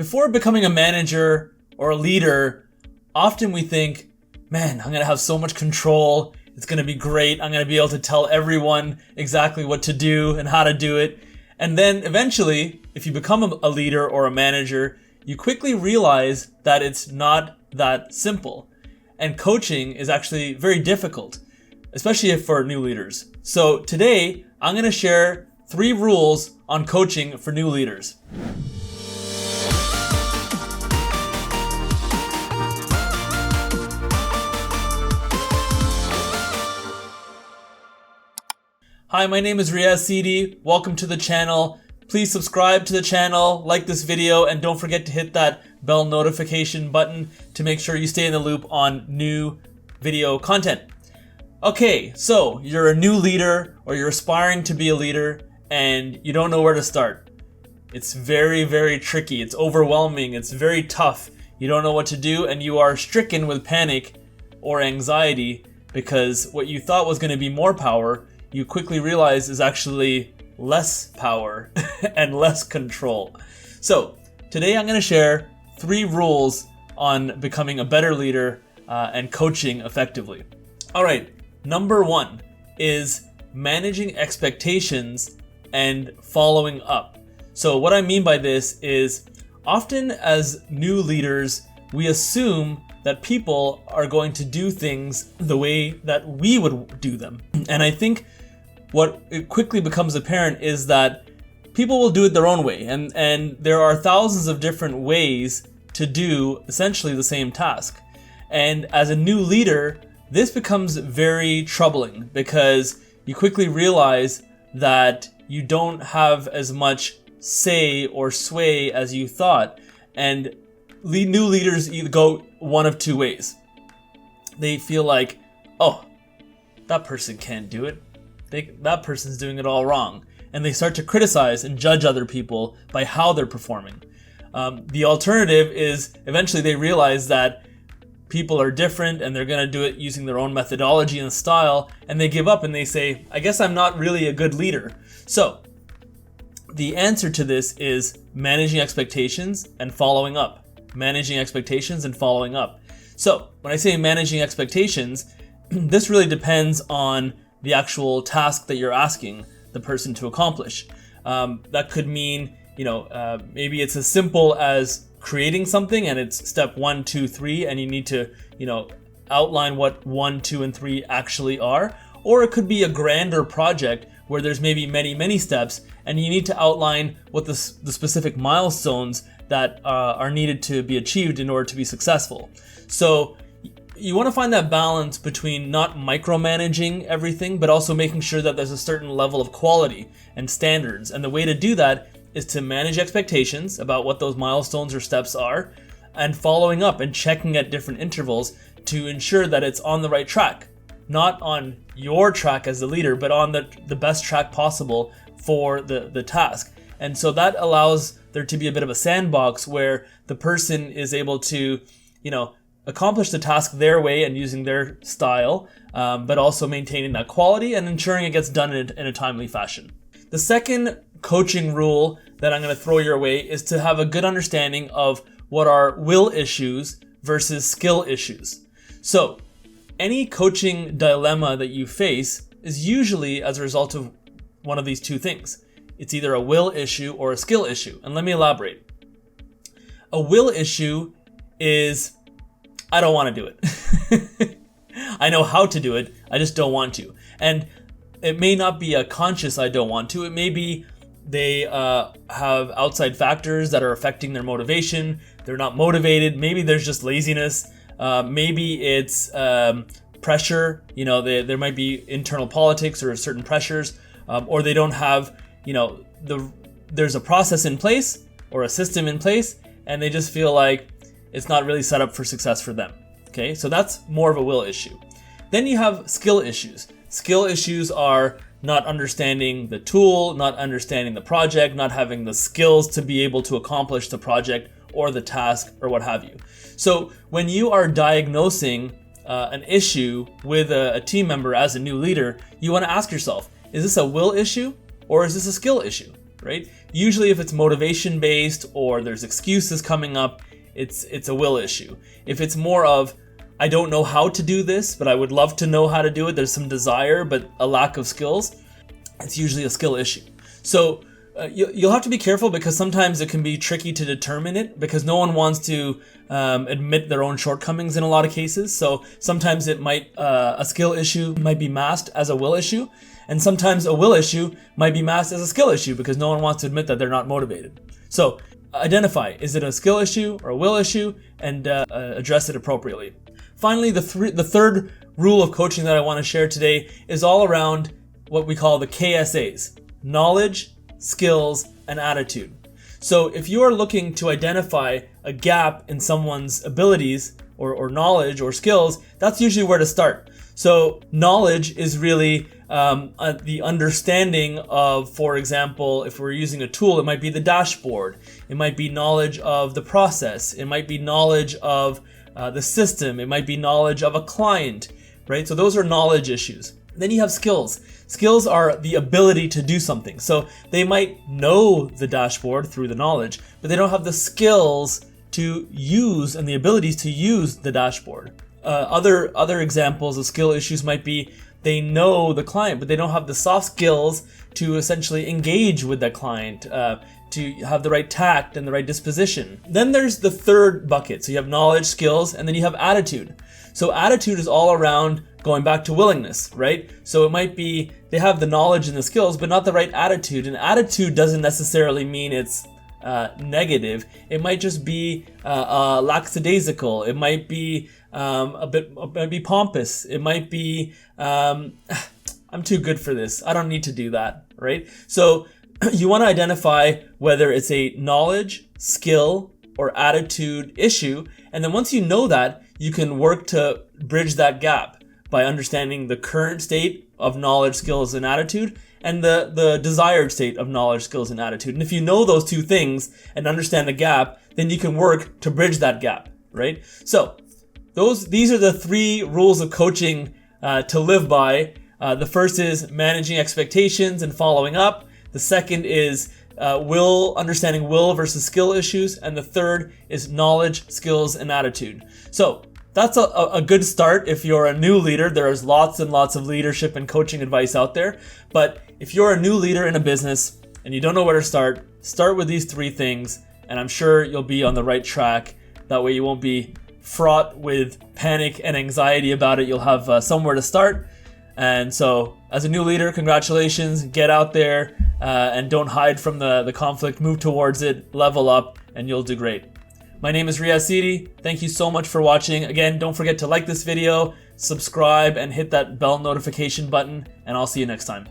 Before becoming a manager or a leader, often we think, man, I'm going to have so much control. It's going to be great. I'm going to be able to tell everyone exactly what to do and how to do it. And then eventually, if you become a leader or a manager, you quickly realize that it's not that simple. And coaching is actually very difficult, especially for new leaders. So today, I'm going to share 3 rules on coaching for new leaders. Hi, my name is Riaz Sidi. Welcome to the channel. Please subscribe to the channel, like this video, and don't forget to hit that bell notification button to make sure you stay in the loop on new video content. Okay, so you're a new leader or you're aspiring to be a leader and you don't know where to start. It's very, very tricky. It's overwhelming. It's very tough. You don't know what to do and you are stricken with panic or anxiety because what you thought was going to be more power, you quickly realize is actually less power and less control. So today I'm going to share 3 rules on becoming a better leader and coaching effectively. All right, number 1 is managing expectations and following up. So what I mean by this is often as new leaders, we assume that people are going to do things the way that we would do them. And I think what it quickly becomes apparent is that people will do it their own way. And there are thousands of different ways to do essentially the same task. And as a new leader, this becomes very troubling because you quickly realize that you don't have as much say or sway as you thought. And new leaders either go one of 2 ways. They feel like, oh, that person can't do it. That person's doing it all wrong. And they start to criticize and judge other people by how they're performing. The alternative is eventually they realize that people are different and they're going to do it using their own methodology and style, and they give up and they say, I guess I'm not really a good leader. So the answer to this is managing expectations and following up. Managing expectations and following up. So when I say managing expectations, this really depends on the actual task that you're asking the person to accomplish. That could mean, maybe it's as simple as creating something and it's step 1, 2, 3, and you need to, outline what 1, 2, and 3 actually are. Or it could be a grander project where there's maybe many, many steps and you need to outline what the specific milestones that are needed to be achieved in order to be successful. So you want to find that balance between not micromanaging everything, but also making sure that there's a certain level of quality and standards. And the way to do that is to manage expectations about what those milestones or steps are, and following up and checking at different intervals to ensure that it's on the right track. Not on your track as the leader, but on the best track possible for the task. And so that allows there to be a bit of a sandbox where the person is able to, accomplish the task their way and using their style, but also maintaining that quality and ensuring it gets done in a timely fashion. The second coaching rule that I'm going to throw your way is to have a good understanding of what are will issues versus skill issues. So any coaching dilemma that you face is usually as a result of one of these 2 things. It's either a will issue or a skill issue. And let me elaborate. A will issue is, I don't want to do it. I know how to do it, I just don't want to. And it may not be a conscious I don't want to. It may be they have outside factors that are affecting their motivation. They're not motivated. Maybe there's just laziness. Maybe it's pressure. There might be internal politics or certain pressures. Or they don't have, there's a process in place or a system in place, and they just feel like it's not really set up for success for them. Okay, so that's more of a will issue. Then you have skill issues. Skill issues are not understanding the tool, not understanding the project, not having the skills to be able to accomplish the project or the task or what have you. So when you are diagnosing an issue with a team member as a new leader, you want to ask yourself, is this a will issue or is this a skill issue, right? Usually if it's motivation based or there's excuses coming up, it's a will issue. If it's more of, I don't know how to do this, but I would love to know how to do it, there's some desire but a lack of skills, it's usually a skill issue. So you'll have to be careful, because sometimes it can be tricky to determine it, because no one wants to admit their own shortcomings in a lot of cases. So sometimes it might a skill issue might be masked as a will issue, and sometimes a will issue might be masked as a skill issue because no one wants to admit that they're not motivated. So identify, is it a skill issue or a will issue, and address it appropriately. Finally, the third rule of coaching that I want to share today is all around what we call the KSAs: knowledge, skills, and attitude. So if you are looking to identify a gap in someone's abilities or knowledge or skills, that's usually where to start. So knowledge is really the understanding of, for example, if we're using a tool, it might be the dashboard. It might be knowledge of the process. It might be knowledge of the system. It might be knowledge of a client, right? So those are knowledge issues. Then you have skills. Skills are the ability to do something. So they might know the dashboard through the knowledge, but they don't have the skills to use and the abilities to use the dashboard. Other examples of skill issues might be they know the client, but they don't have the soft skills to essentially engage with that client, to have the right tact and the right disposition. Then there's the third bucket. So you have knowledge, skills, and then you have attitude. So attitude is all around going back to willingness, right? So it might be they have the knowledge and the skills, but not the right attitude. And attitude doesn't necessarily mean it's negative. It might just be lackadaisical. It might be it might be pompous. It might be I'm too good for this. I don't need to do that, right? So you want to identify whether it's a knowledge, skill, or attitude issue, and then once you know that, you can work to bridge that gap by understanding the current state of knowledge, skills, and attitude, and the desired state of knowledge, skills, and attitude. And if you know those two things and understand the gap, then you can work to bridge that gap, right? So these are the three rules of coaching to live by. The first is managing expectations and following up. The second is understanding will versus skill issues. And the third is knowledge, skills, and attitude. So that's a good start if you're a new leader. There's lots and lots of leadership and coaching advice out there. But if you're a new leader in a business and you don't know where to start with these three things, and I'm sure you'll be on the right track. That way you won't be fraught with panic and anxiety about it. You'll have somewhere to start. And so as a new leader, congratulations. Get out there and don't hide from the conflict. Move towards it, level up, and you'll do great. My name is Riaz Sidi. Thank you so much for watching. Again, don't forget to like this video, subscribe, and hit that bell notification button, and I'll see you next time.